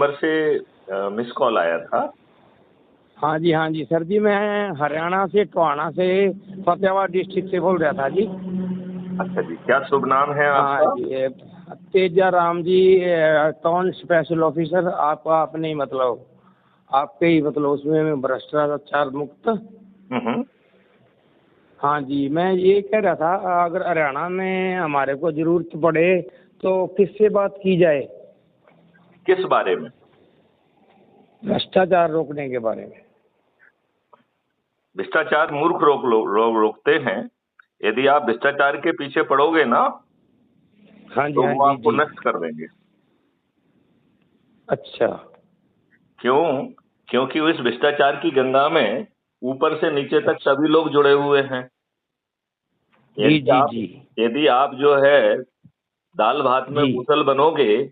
Number से miss call आया था। हाँ जी सर जी, मैं हरियाणा से टोहाना से फतेहाबाद डिस्ट्रिक्ट से बोल रहा था जी। अच्छा जी, क्या शुभ नाम है हाँ आपका? जी, Teja Ram ji, town special officer. आपका अपने मतलब आपके ही मतलब उसमें भ्रष्टाचार मुक्त। हम्म। हाँ जी, मैं ये कह रहा था, अगर हरियाणा में हमारे को जरूरत पड़े तो किससे बात की जाए किस बारे में? भ्रष्टाचार रोकने के बारे में? भ्रष्टाचार मूर्ख लोग रोकते हैं। यदि आप भ्रष्टाचार के पीछे पड़ोगे ना, हाँ तो वो जी आपको जी। नष्ट कर देंगे। अच्छा। क्यों? क्योंकि इस भ्रष्टाचार की गंगा में ऊपर से नीचे तक अच्छा। सभी लोग जुड़े हुए हैं। जी यदि जी आप जी यदि आप जो है दाल भात में जी मूसल बनोगे,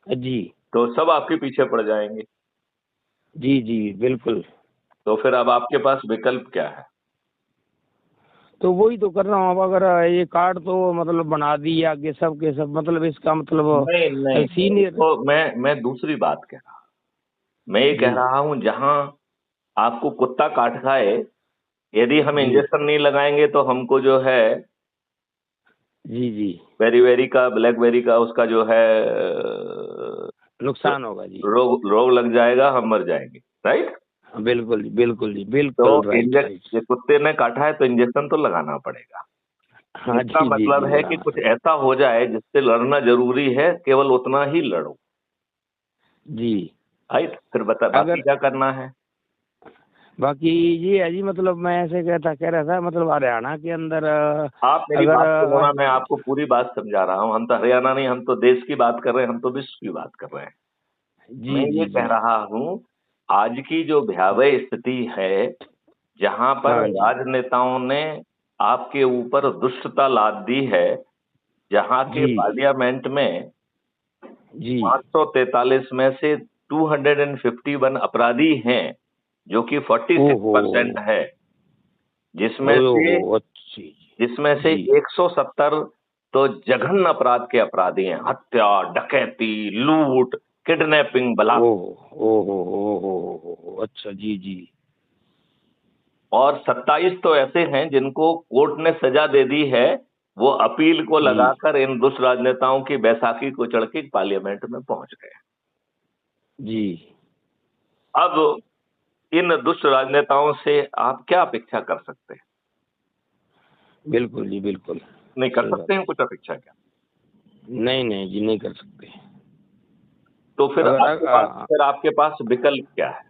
जी तो सब आपके पीछे पड़ जाएंगे। जी जी बिल्कुल। तो फिर अब आपके पास विकल्प क्या है? तो वही तो कर रहा हूँ। अब अगर ये कार्ड तो मतलब बना दी आगे सब के सब, मतलब इसका मतलब नहीं नहीं नहीं, सीनियर। तो मैं दूसरी बात कह रहा हूं। मैं ये जी कह रहा हूं, जहां आपको कुत्ता काट खाए, यदि हम जी इंजेक्शन नहीं लगाएंगे तो हमको जो है जी जी बेरी का ब्लैकबेरी का उसका जो है नुकसान होगा जी। रोग रोग लग जाएगा, हम मर जाएंगे। राइट? हाँ, बिल्कुल जी, बिल्कुल जी, तो बिल्कुल राइट राइट। इंजेक्शन, कुत्ते ने काटा है तो इंजेक्शन तो लगाना पड़ेगा। हाँ इसका जी जी मतलब जी है कि लगाना कुछ पड़ेगा। ऐसा हो जाए जिससे लड़ना जरूरी है, केवल उतना ही लड़ो। जी। राइट? फिर बता बाकी अगर क्या करना है। बाकी ये है जी, मतलब मैं ऐसे कह रहा था, मतलब हरियाणा के अंदर आप मेरी अगर बात सुनो ना, मैं आपको पूरी बात समझा रहा हूँ। हम तो हरियाणा नहीं, हम तो देश की बात कर रहे हैं, हम तो विश्व की बात कर रहे हैं। जी मैं ये जी कह जी। रहा हूँ, आज की जो भयावह स्थिति है, जहां पर हाँ जी राजनेताओं ने आपके ऊपर दुष्टता लाद दी है, जहां के जी पार्लियामेंट में जी। 543 में से 251 अपराधी हैं, जो कि 46% ओहो। है। जिसमें से ओहो अच्छी। जिसमें से जी। 170 तो जघन्य अपराध के अपराधी हैं। हत्या, डकैती, लूट, किडनैपिंग, बलात्कार। ओहो ओहो ओहो ओहो, अच्छा जी जी। और 27 तो ऐसे हैं जिनको कोर्ट ने सजा दे दी है। वो अपील को जी लगाकर इन दुष्ट राजनेताओं की बैसाखी को चढ़ के पार्लियामेंट में पहुंच गए। जी अब इन दुष्ट राजनेताओं से आप क्या अपेक्षा कर सकते हैं? बिल्कुल जी बिल्कुल। नहीं कर सही सकते बात हैं है। कुछ अपेक्षा क्या? नहीं नहीं जी, नहीं कर सकते। तो अगर फिर आपके पास विकल्प क्या है?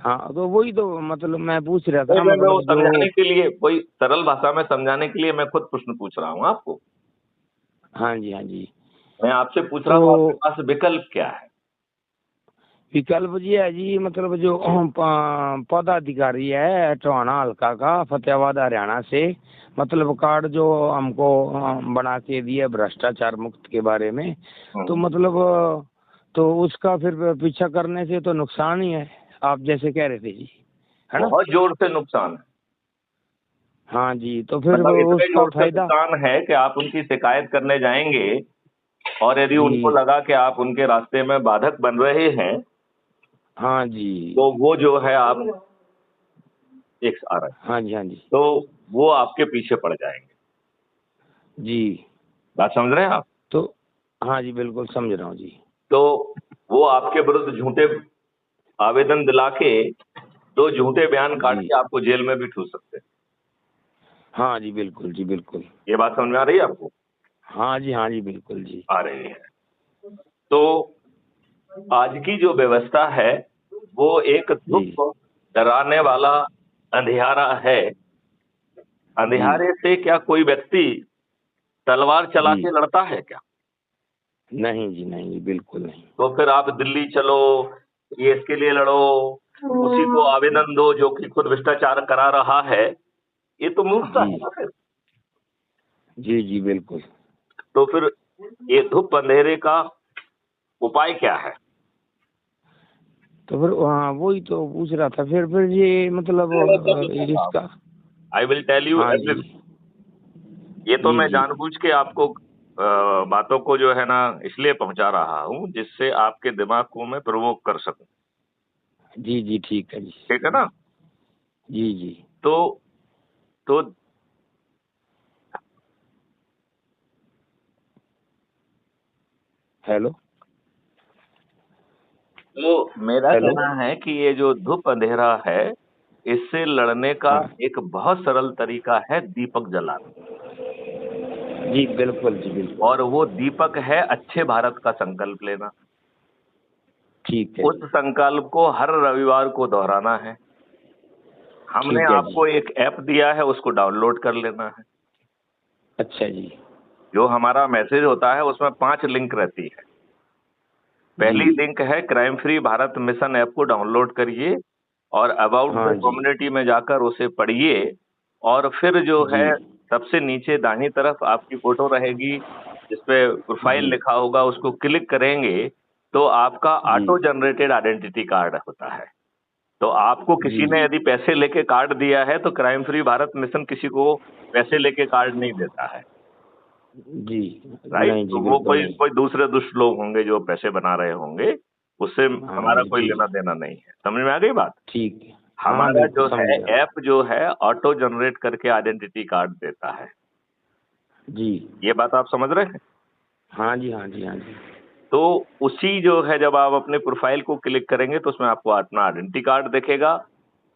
हाँ, तो वही तो मतलब मैं पूछ रहा नहीं, था, मैं वो मतलब जो। समझाने के लिए, कोई सरल भाषा में समझाने के लिए मैं खुद प्रश्न पूछ रहा हूँ आपको। हाँ जी हाँ जी। मैं आपसे पूछ रहा तो हूँ, आपके पास विकल्प क्या है? विकल्प जी है जी, मतलब जो पदाधिकारी है टोहाना हल्का का, फतेहाबाद हरियाणा से, मतलब कार्ड जो हमको बना के दिया भ्रष्टाचार मुक्त के बारे में, तो हम्म। मतलब तो उसका फिर पीछा करने से तो नुकसान ही है, आप जैसे कह रहे थे जी, है ना? बहुत जोर से नुकसान है। हाँ जी, तो फिर मतलब वो इतने उसका जोर से फायदा। नुकसान है कि आप उनकी शिकायत करने जाएंगे, और यदि जी। उनको लगा कि आप उनके रास्ते में बाधक बन रहे हैं, हाँ जी तो वो जो है आप एक आ रहा है, हाँ जी हाँ जी तो वो आपके पीछे पड़ जाएंगे। जी। बात समझ रहे हैं आप? तो हाँ जी, बिल्कुल समझ रहा हूँ जी। तो वो आपके विरुद्ध झूठे आवेदन दिला के, दो झूठे बयान काट जी के आपको जेल में भी ठूस सकते हैं। हाँ जी, बिल्कुल जी बिल्कुल। ये बात समझ में आ रही है आपको? हाँ जी बिल्कुल जी। आ रही है। तो आज की जो व्यवस्था है, वो एक जी दुख डराने वाला अंधियारा है। जी अंधियारे से क्या कोई व्यक्ति तलवार चला जी। के लड़ता है क्या? नहीं जी, नहीं जी, बिल्कुल नहीं। तो फिर आप दिल्ली चलो, ये इसके लिए लड़ो, उसी को आवेदन दो जो कि खुद भ्रष्टाचार करा रहा है। ये तो मूर्खता जी है ना फिर। जी जी बिल्कुल। तो फिर ये धूप अंधेरे का उपाय क्या है? तो फिर हाँ, वही तो पूछ रहा था, फिर ये मतलब इसका। आई विल टेल यू हाँ जी एवरीथिंग। ये तो जी मैं जी जानबूझ के आपको बातों को जो है ना इसलिए पहुंचा रहा हूं जिससे आपके दिमाग को मैं प्रवोक कर सकूं। जी जी ठीक है जी। ठीक है ना? जी जी। तो तो हेलो। तो मेरा हेलो। कहना है कि ये जो धूप अंधेरा है, इससे लड़ने का हाँ एक बहुत सरल तरीका है दीपक जलाना। जी बिल्कुल जी बिल्कुल। और वो दीपक है अच्छे भारत का संकल्प लेना। ठीक है उस जी। संकल्प को हर रविवार को दोहराना है। हमने ठीक है जी। आपको एक ऐप दिया है, उसको डाउनलोड कर लेना है। अच्छा जी। जो हमारा मैसेज होता है उसमें 5 लिंक रहती है। जी। पहली लिंक है crime free Bharat mission app को डाउनलोड करिए और अबाउट द हाँ जी। कम्युनिटी में जाकर उसे पढ़िए। और फिर जो जी है सबसे नीचे दाहिनी तरफ आपकी फोटो रहेगी, जिसपे प्रोफाइल जी। लिखा होगा, उसको क्लिक करेंगे तो आपका जी ऑटो जनरेटेड आइडेंटिटी कार्ड होता है। तो आपको जी। किसी ने यदि पैसे लेके कार्ड दिया है तो क्राइम फ्री भारत मिशन किसी को पैसे लेके कार्ड नहीं देता है। जी। राइट? नहीं जी तो वो बिल्कुल कोई नहीं। कोई दूसरे दुष्ट लोग होंगे जो पैसे बना रहे होंगे, उससे हाँ हमारा जी। कोई जी लेना देना नहीं है। समझ में आ गई बात? ठीक है। हाँ हमारा बिल्कुल जो समझ है गया। ऐप जो है ऑटो जनरेट करके आइडेंटिटी कार्ड देता है। जी। ये बात आप समझ रहे हैं? हाँ जी हाँ जी हाँ जी। तो उसी जो है जब आप अपने प्रोफाइल को क्लिक करेंगे तो उसमें आपको अपना आइडेंटिटी कार्ड दिखेगा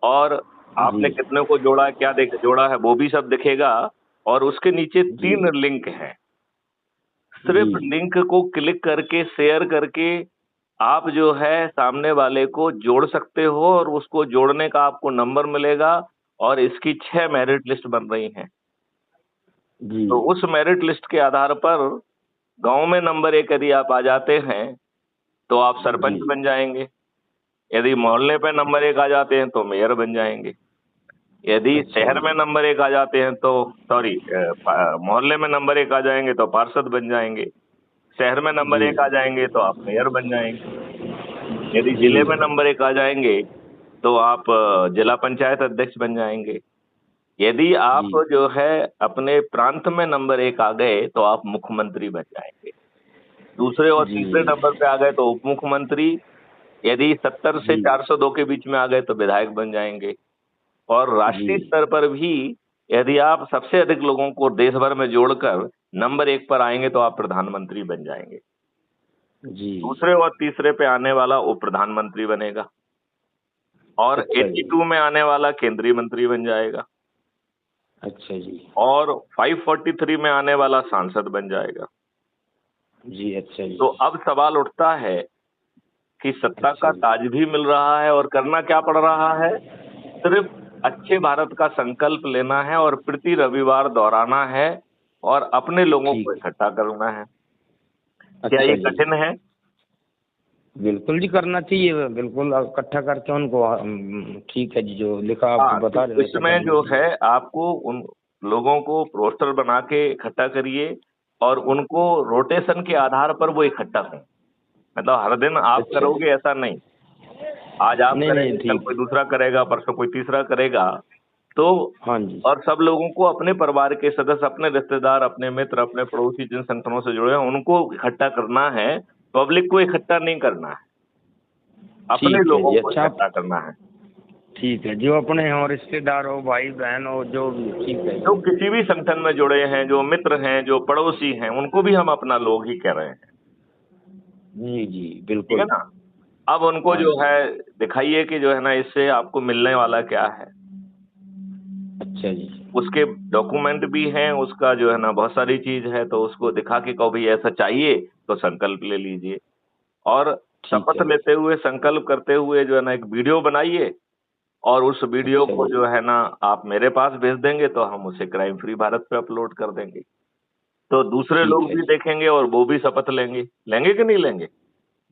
और जी आपने कितने को जोड़ा, क्या जोड़ा है वो भी सब दिखेगा। और उसके नीचे जी 3 लिंक हैं। जी। सिर्फ लिंक को क्लिक करके शेयर करके आप जो है सामने वाले को जोड़ सकते हो और उसको जोड़ने का आपको नंबर मिलेगा। और इसकी 6 मेरिट लिस्ट बन रही हैं। जी तो उस मेरिट लिस्ट के आधार पर गांव में नंबर 1 यदि आप आ जाते हैं तो आप जी। सरपंच बन जाएंगे। यदि मोहल्ले पे नंबर 1 आ जाते हैं तो मेयर बन जाएंगे। यदि अच्छा शहर जी। में नंबर 1 आ जाते हैं तो सॉरी, मोहल्ले में नंबर 1 आ जाएंगे तो पार्षद बन जाएंगे। शहर में नंबर जी 1 आ जाएंगे तो आप मेयर बन जाएंगे। यदि जी जिले में नंबर 1 आ जाएंगे तो आप जिला पंचायत अध्यक्ष बन जाएंगे। यदि जी। आप जो है अपने प्रांत में नंबर 1 आ गए तो आप मुख्यमंत्री बन जाएंगे। दूसरे और जी तीसरे नंबर पे आ गए तो उप मुख्यमंत्री। यदि 70 से जी 402 के बीच में आ गए तो विधायक बन जाएंगे। और जी राष्ट्रीय स्तर पर भी यदि आप सबसे अधिक लोगों को देश भर में जोड़कर नंबर 1 पर आएंगे तो आप प्रधानमंत्री बन जाएंगे। जी। दूसरे और तीसरे पे आने वाला उप प्रधानमंत्री बनेगा। और अच्छा जी। 82 में आने वाला केंद्रीय मंत्री बन जाएगा। अच्छा जी। और 543 में आने वाला सांसद बन जाएगा। जी। अच्छा तो जी। अब सवाल उठता है कि सत्ता अच्छा का जी। ताज भी मिल रहा है और करना क्या पड़ रहा है? सिर्फ अच्छे भारत का संकल्प लेना है और प्रति रविवार दोहराना है और अपने लोगों को ठीक। इकट्ठा करना है। क्या अच्छा ये जी। कठिन है? बिल्कुल जी करना चाहिए बिल्कुल इकट्ठा करके उनको ठीक है जी जो लिखा आप हाँ, बता तो रहे हो वैसा इसमें करना जो है चाहिए। आपको उन लोगों को पोस्टर बना के इकट्ठा करिए और उनको रोटेशन के आधार पर वो इकट्ठा हों। मतलब हर दिन आप अच्छा जी। करोगे ऐसा नहीं। आज आप नहीं नहीं करेंगे, कल ठीक कोई है। दूसरा करेगा, परसों कोई तीसरा करेगा। तो हाँ जी। और सब लोगों को अपने परिवार के सदस्य, अपने रिश्तेदार, अपने मित्र, अपने पड़ोसी जिन संगठनों से जुड़े हैं उनको इकट्ठा करना है। पब्लिक को इकट्ठा नहीं करना है, अपने ठीक है लोगों जी। को अच्छा आप इकट्ठा करना है। ठीक है जो अपने हो रिश्तेदार हो भाई बहन हो जो भी ठीक है जो जी। किसी भी संगठन में जुड़े हैं, जो मित्र हैं, जो पड़ोसी हैं, उनको भी हम अपना लोग ही कह रहे हैं। जी जी ठीक है बिल्कुल। ना? अब उनको हाँ जो जी। है दिखाइए कि जो है ना इससे आपको मिलने वाला क्या है। अच्छा जी। उसके डॉक्यूमेंट भी हैं, उसका जो है ना बहुत सारी चीज है, तो उसको दिखा के कहो भाई ऐसा चाहिए तो संकल्प ले लीजिए। और ठीक शपथ है। लेते हुए, संकल्प करते हुए जो है ना एक वीडियो बनाइए और उस वीडियो अच्छा को जी। जो है ना आप मेरे पास भेज देंगे तो हम उसे क्राइम फ्री भारत पे अपलोड कर देंगे। तो दूसरे ठीक लोग है भी जी। देखेंगे और वो भी शपथ लेंगे। लेंगे कि नहीं लेंगे?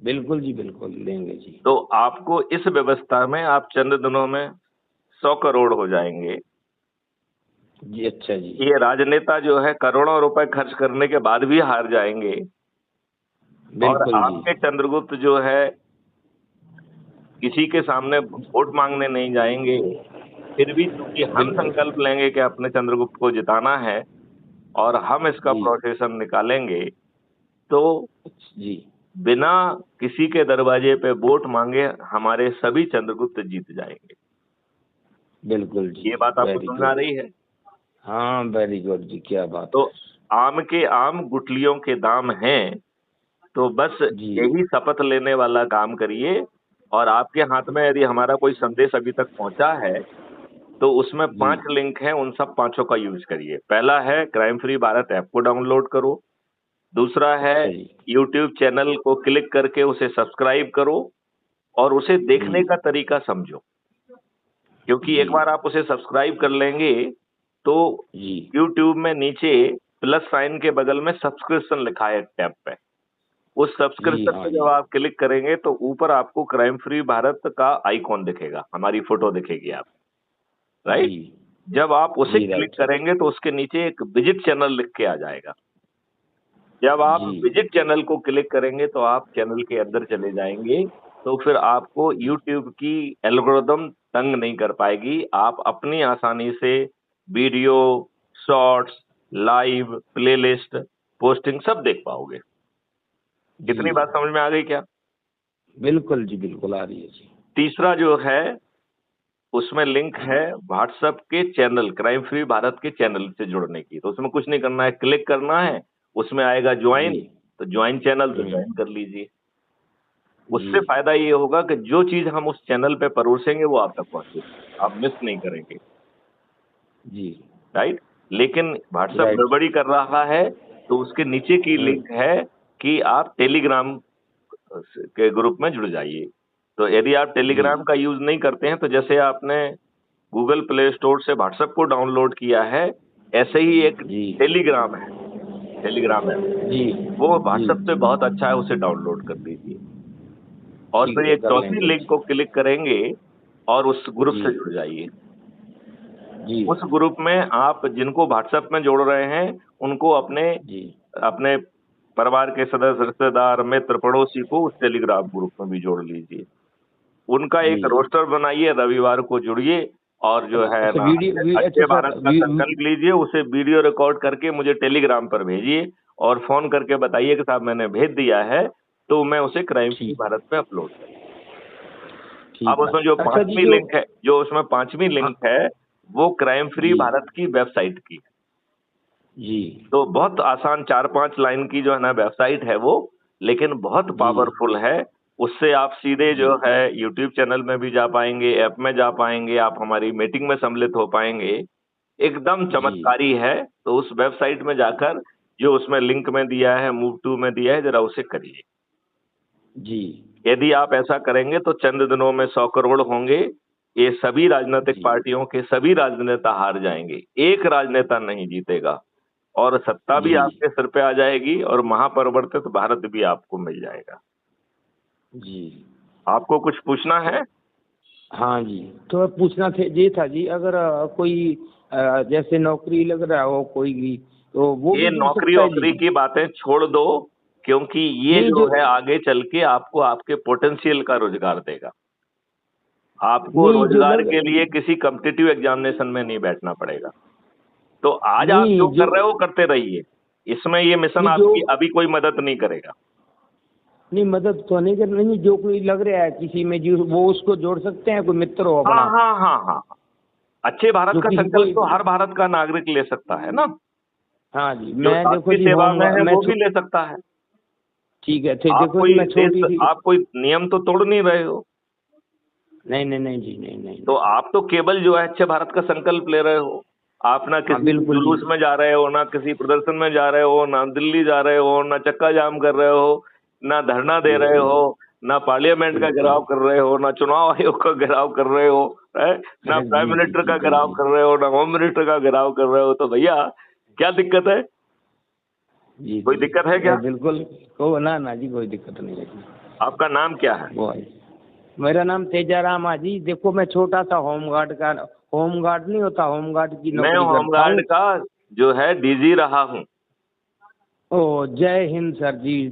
बिल्कुल जी बिल्कुल लेंगे जी। तो आपको इस व्यवस्था में आप चंद दिनों में 100 करोड़ हो जाएंगे। जी अच्छा जी। ये राजनेता जो है करोड़ों रुपए खर्च करने के बाद भी हार जाएंगे। और बिल्कुल जी। आपके चंद्रगुप्त जो है किसी के सामने वोट मांगने नहीं जाएंगे। फिर भी चूंकि हम बिल्कुल। संकल्प लेंगे कि अपने चंद्रगुप्त को जिताना है, और हम इसका जी प्रोसेसन निकालेंगे, तो जी बिना किसी के दरवाजे पे वोट मांगे हमारे सभी चंद्रगुप्त जीत जाएंगे। बिल्कुल जी। ये बात आपको वेरी समझ आ गुड। रही है? हाँ वेरी गुड जी, क्या बात तो है। आम के आम गुठलियों के दाम हैं, तो बस जी यही शपथ लेने वाला काम करिए। और आपके हाथ में यदि हमारा कोई संदेश अभी तक पहुंचा है, तो उसमें जी 5 लिंक हैं, उन सब पांचों का यूज करिए। पहला है क्राइम फ्री भारत ऐप को डाउनलोड करो। दूसरा है अच्छा जी। यूट्यूब चैनल को क्लिक करके उसे सब्सक्राइब करो और उसे जी देखने का तरीका समझो। क्योंकि जी एक बार आप उसे सब्सक्राइब कर लेंगे, तो जी यूट्यूब में नीचे प्लस साइन के बगल में सब्सक्रिप्शन लिखा है टैब पे। उस जी। सब्सक्रिप्शन हाँ पे जी। जब आप क्लिक करेंगे तो ऊपर आपको क्राइम फ्री भारत का आइकॉन दिखेगा, हमारी फोटो दिखेगी आप, जी राइट? जब आप उसे जी क्लिक राइट राइट। करेंगे तो उसके नीचे एक विजिट चैनल लिख के आ जाएगा। जब आप जी विजिट चैनल को क्लिक करेंगे तो आप चैनल के अंदर चले जाएंगे, तो फिर आपको यूट्यूब की एल्गोरिदम तंग नहीं कर पाएगी। आप अपनी आसानी से video, shorts, live, playlist, posting सब देख पाओगे। जी कितनी बात समझ में आ गई क्या? बिल्कुल जी, बिल्कुल आ रही है जी। तीसरा जो है, उसमें लिंक है व्हाट्सएप के चैनल, क्राइम फ्री भारत के चैनल से जुड़ने की। तो उसमें कुछ नहीं करना है, क्लिक करना है, उसमें आएगा जी ज्वाइन, तो ज्वाइन चैनल तो हम्म। ज्वाइन कर लीजिए। जी उससे फायदा ये होगा कि जो चीज हम उस चैनल पे परोसेंगे वो आप तक पहुंचेगी, आप मिस नहीं करेंगे, जी राइट? लेकिन व्हाट्सएप राइट। गड़बड़ी कर रहा है, तो उसके नीचे की हम्म। लिंक है कि आप टेलीग्राम के ग्रुप में जुड़ जाइए। तो यदि आप जी टेलीग्राम का यूज नहीं करते हैं, तो जैसे आपने गूगल प्ले स्टोर से व्हाट्सएप को डाउनलोड किया है, ऐसे ही एक जी टेलीग्राम है, टेलीग्राम ऐप, जी वो जी व्हाट्सएप से बहुत अच्छा है, उसे डाउनलोड कर लीजिए। और ठीक फिर है, ये कर चौथी लेंगे लिंक जी। को क्लिक करेंगे और उस ग्रुप जी से जुड़ जाइए। जी उस ग्रुप में आप जिनको व्हाट्सएप में जोड़ रहे हैं, उनको अपने जी अपने परिवार के सदस्य, रिश्तेदार, मित्र, पड़ोसी को उस टेलीग्राम ग्रुप में भी जोड़ लीजिए। उनका जी। एक रोस्टर बनाइए, रविवार को जुड़िए और जो है अच्छा ना अच्छा अच्छे सर भारत का संकल्प लीजिए, उसे वीडियो रिकॉर्ड करके मुझे टेलीग्राम पर भेजिए और फोन करके बताइए कि साहब मैंने भेज दिया है, तो मैं उसे क्राइम फ्री ठीक भारत पे अपलोड करूँ। अब ठीक है। उसमें जो अच्छा जी पांचवी जो लिंक है, जो उसमें पांचवी हाँ लिंक है, वो क्राइम फ्री जी भारत की वेबसाइट की है। जी तो बहुत आसान 4-5 लाइन की जो है ना वेबसाइट है वो, लेकिन बहुत जी पावरफुल है। उससे आप सीधे जी जो है यूट्यूब चैनल में भी जा पाएंगे, ऐप में जा पाएंगे, आप हमारी मीटिंग में सम्मिलित हो पाएंगे। एकदम जी चमत्कारी है। तो उस वेबसाइट में जाकर जो उसमें लिंक में दिया है, मूव टू में दिया है, जरा उसे करिए। जी यदि आप ऐसा करेंगे तो चंद दिनों में 100 करोड़ होंगे। ये सभी राजनीतिक जी पार्टियों के सभी राजनेता हार जाएंगे, एक राजनेता नहीं जीतेगा और सत्ता भी जी आपके सिर पे आ जाएगी और महापरिवर्तित भारत भी आपको मिल जाएगा। जी। आपको कुछ पूछना है? हाँ जी, तो पूछना थे ये था जी, अगर कोई जैसे नौकरी लग रहा हो कोई भी, तो वो ये भी जुड़ नौकरी सकता है जी? वोकरी की बातें छोड़ दो, क्योंकि ये नहीं जो जो है आगे चल के आपको आपके पोटेंशियल का रोजगार देगा। आपको नहीं जो रोजगार लग के लिए किसी कॉम्पिटिटिव एग्जामिनेशन में नहीं बैठना पड़ेगा। तो आज आप जो नहीं जो कर रहे हो करते रहिए। इसमें ये मिशन नहीं जो आपकी अभी कोई मदद नहीं करेगा। नहीं मदद तो नहीं करनी, नहीं जो कोई लग रहा है किसी में जो वो उसको जोड़ सकते हैं, कोई मित्र हो हाँ अपना हाँ हाँ हाँ। अच्छे भारत जो का किसी संकल्प कोई। तो हर भारत का नागरिक ले सकता है ना। हाँ जी, जो मैं राष्ट्र देखो की जी सेवा में होमगार्ड है मैं वो भी ले सकता है। ठीक है, थे आप देखो जी कोई मैं छोटी सी। आप कोई नियम तो तोड़ नहीं रहे हो। नहीं नहीं नहीं जी, नहीं नहीं तो नहीं। आप तो केवल जो है अच्छे भारत का संकल्प ले रहे हो। आप ना हाँ किसी बिल्कुल जी। जुलूस में जा रहे हो, ना किसी प्रदर्शन में जा रहे हो, ना दिल्ली जा रहे हो, ना चक्का जाम कर रहे हो, ना धरना दे रहे बिल्कुल हो, ना पार्लियामेंट का बिल्कुल। घेराव कर रहे हो, ना चुनाव आयोग का घेराव कर रहे हो, है? ना प्राइम जी जी मिनिस्टर जी का जी घेराव जी कर रहे हो, ना होम मिनिस्टर का घेराव कर रहे हो। तो भैया क्या दिक्कत है? जी कोई जी। दिक्कत है क्या? बिल्कुल। को ना ना जी, कोई दिक्कत नहीं है जी। आपका नाम क्या है? वो है। मेरा नाम तेजाराम है जी। देखो मैं छोटा सा होमगार्ड का, होमगार्ड नहीं होता, होमगार्ड की मैं नौकरी करता होमगार्ड हूँ। का जो है डीजी रहा हूँ। ओ जय हिंद सर जी,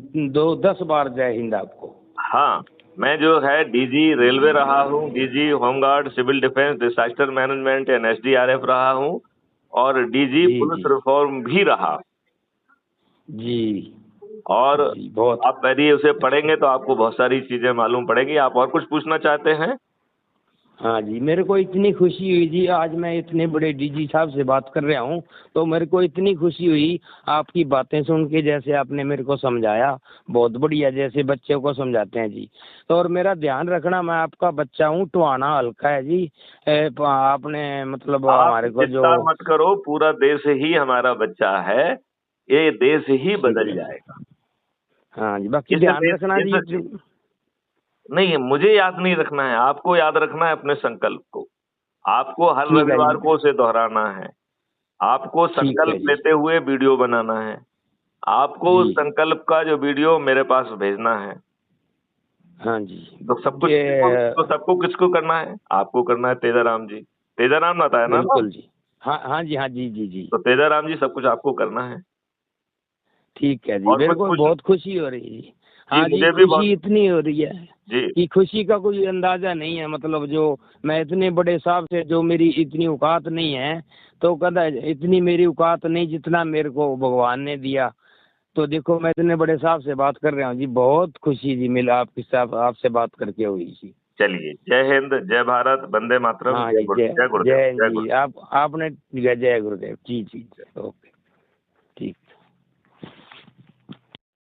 10 बार जय हिंद आपको। हाँ, मैं जो है डीजी रेलवे रहा हूँ, DG home guard, civil defence, disaster management and SDRF रहा हूँ और डीजी जी पुलिस जी रिफॉर्म भी रहा। जी और जी बहुत। आप यदि उसे पढ़ेंगे तो आपको बहुत सारी चीजें मालूम पड़ेगी। आप और कुछ पूछना चाहते हैं? हाँ जी, मेरे को इतनी खुशी हुई जी, आज मैं इतने बड़े डीजी साहब से बात कर रहा हूँ, तो मेरे को इतनी खुशी हुई आपकी बातें सुन के, जैसे आपने मेरे को समझाया, बहुत बढ़िया, जैसे बच्चों को समझाते हैं जी। तो और मेरा ध्यान रखना, मैं आपका बच्चा हूँ, टोहाना हल्का है जी। आपने मतलब आप हमारे को जो। चिंता मत करो, पूरा देश ही हमारा बच्चा है, ये देश ही ठीक बदल है। जाएगा। हाँ जी, बाकी इस ध्यान देश रखना जी। नहीं, मुझे याद नहीं रखना है, आपको याद रखना है अपने संकल्प को। आपको हर ठीक है रविवार जी। को उसे दोहराना है। आपको ठीक है संकल्प जी। लेते हुए वीडियो बनाना है। आपको जी। उस संकल्प का जो वीडियो मेरे पास भेजना है। हाँ जी। तो सब कुछ ये सबको किसको करना है? आपको करना है, तेजाराम जी। तेजाराम आता है ना नाम? बिल्कुल जी। हाँ हाँ जी, हाँ जी जी जी। तो तेजाराम जी, सब कुछ आपको करना है। ठीक है जी, और मेरे कुछ को पूछ। बहुत खुशी हो रही है जी। जी, हाँ जी, मुझे भी बहुत। खुशी इतनी हो रही है जी। कि खुशी का कोई अंदाजा नहीं है। मतलब जो मैं इतने बड़े साहब से, जो मेरी इतनी औकात नहीं है, तो कहता है इतनी मेरी औकात नहीं जितना मेरे को भगवान ने दिया। तो देखो, मैं इतने बड़े साहब से बात कर रहा हूँ जी, बहुत खुशी जी मिला आपके साथ, आपसे बात करके हुई जी। चलिए, जय हिंद, जय भारत, वंदे मातरम, हाँ जी, जय जय गुरुदेव, जय जय जी। गुरुदेव। आपने जय गुरुदेव जी जी। ओके। ठीक।